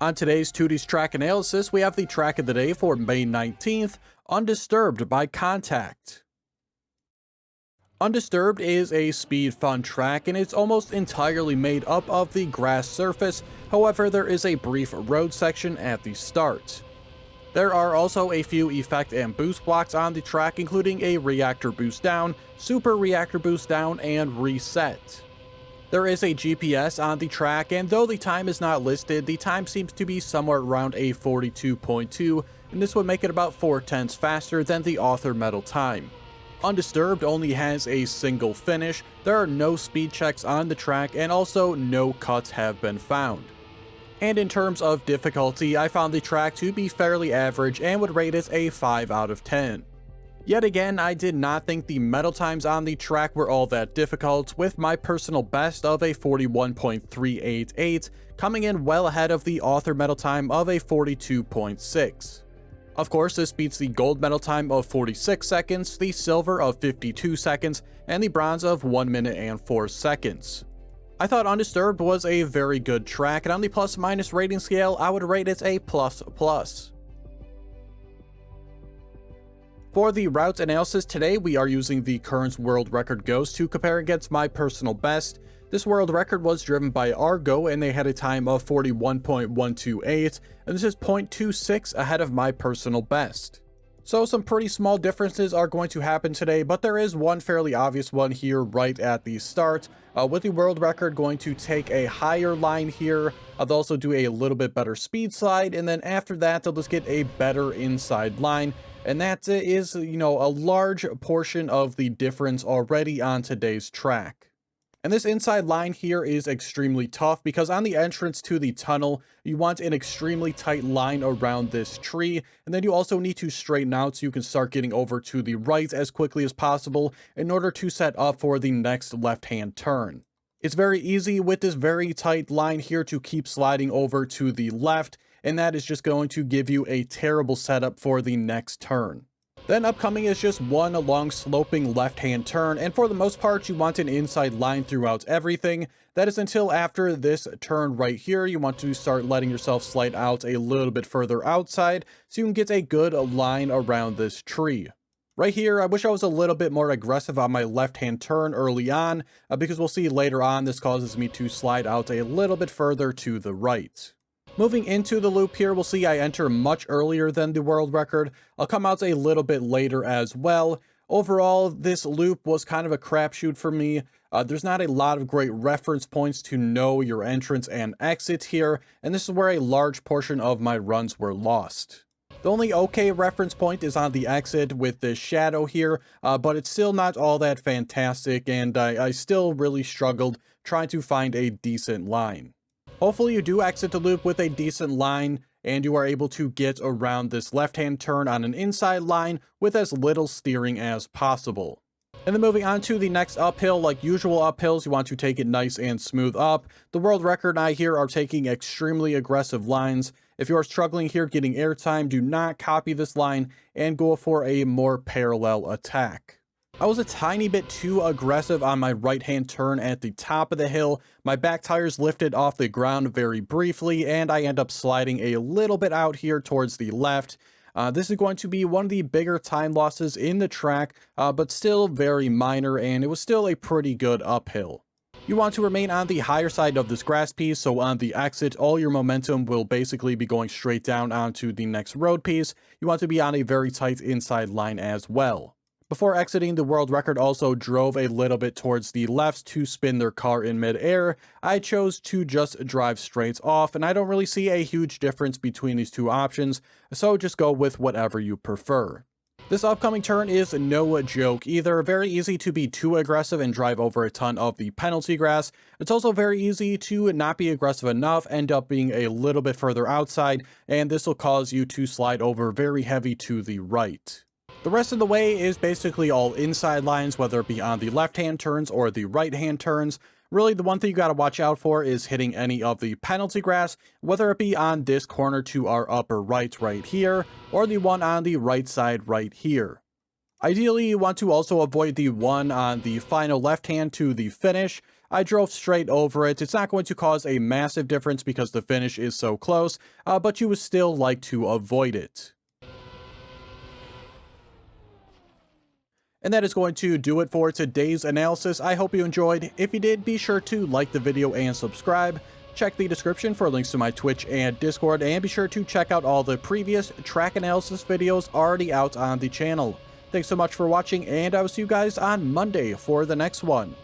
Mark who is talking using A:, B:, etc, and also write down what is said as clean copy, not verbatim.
A: On today's Teuty's track analysis, we have the track of the day for May 19th, Undisturbed by contacT. Undisturbed is a speed fun track and it's almost entirely made up of the grass surface, however there is a brief road section at the start. There are also a few effect and boost blocks on the track, including a reactor boost down, super reactor boost down, and reset. There is a GPS on the track, and though the time is not listed, the time seems to be somewhere around a 42.2, and this would make it about 4/10 faster than the author medal time. Undisturbed only has a single finish, there are no speed checks on the track, and also no cuts have been found. And in terms of difficulty, I found the track to be fairly average and would rate it a 5 out of 10. Yet again, I did not think the medal times on the track were all that difficult, with my personal best of a 41.388 coming in well ahead of the author medal time of a 42.6. Of course, this beats the gold medal time of 46 seconds, the silver of 52 seconds, and the bronze of 1 minute and 4 seconds. I thought Undisturbed was a very good track, and on the plus-minus rating scale, I would rate it a ++. For the route analysis today, we are using the current world record ghost to compare against my personal best. This world record was driven by Argo and they had a time of 41.128, and this is 0.26 ahead of my personal best. So some pretty small differences are going to happen today, but there is one fairly obvious one here right at the start, with the world record going to take a higher line here. They'll also do a little bit better speed slide, and then after that they'll just get a better inside line. And that is, a large portion of the difference already on today's track. And this inside line here is extremely tough because on the entrance to the tunnel, you want an extremely tight line around this tree. And then you also need to straighten out so you can start getting over to the right as quickly as possible in order to set up for the next left-hand turn. It's very easy with this very tight line here to keep sliding over to the left, and that is just going to give you a terrible setup for the next turn. Then upcoming is just one long sloping left-hand turn, and for the most part you want an inside line throughout everything. That is until after this turn right here, you want to start letting yourself slide out a little bit further outside so you can get a good line around this tree. Right here, I wish I was a little bit more aggressive on my left-hand turn early on, because we'll see later on this causes me to slide out a little bit further to the right. Moving into the loop here, we'll see I enter much earlier than the world record. I'll come out a little bit later as well. Overall, this loop was kind of a crapshoot for me. There's not a lot of great reference points to know your entrance and exit here, and this is where a large portion of my runs were lost. The only okay reference point is on the exit with this shadow here, but it's still not all that fantastic, and I still really struggled trying to find a decent line. Hopefully you do exit the loop with a decent line, and you are able to get around this left-hand turn on an inside line with as little steering as possible. And then moving on to the next uphill, like usual uphills, you want to take it nice and smooth up. The world record and I here are taking extremely aggressive lines. If you are struggling here getting airtime, do not copy this line and go for a more parallel attack. I was a tiny bit too aggressive on my right-hand turn at the top of the hill. My back tires lifted off the ground very briefly, and I end up sliding a little bit out here towards the left. This is going to be one of the bigger time losses in the track, but still very minor, and it was still a pretty good uphill. You want to remain on the higher side of this grass piece, so on the exit, all your momentum will basically be going straight down onto the next road piece. You want to be on a very tight inside line as well. Before exiting, the world record also drove a little bit towards the left to spin their car in midair. I chose to just drive straight off, and I don't really see a huge difference between these two options, so just go with whatever you prefer. This upcoming turn is no joke either. Very easy to be too aggressive and drive over a ton of the penalty grass. It's also very easy to not be aggressive enough, end up being a little bit further outside, and this will cause you to slide over very heavy to the right. The rest of the way is basically all inside lines, whether it be on the left-hand turns or the right-hand turns. Really, the one thing you got to watch out for is hitting any of the penalty grass, whether it be on this corner to our upper right here, or the one on the right side right here. Ideally, you want to also avoid the one on the final left hand to the finish. I drove straight over it. It's not going to cause a massive difference because the finish is so close, but you would still like to avoid it. And that is going to do it for today's analysis. I hope you enjoyed. If you did, be sure to like the video and subscribe. Check the description for links to my Twitch and Discord, and be sure to check out all the previous track analysis videos already out on the channel. Thanks so much for watching, and I will see you guys on Monday for the next one.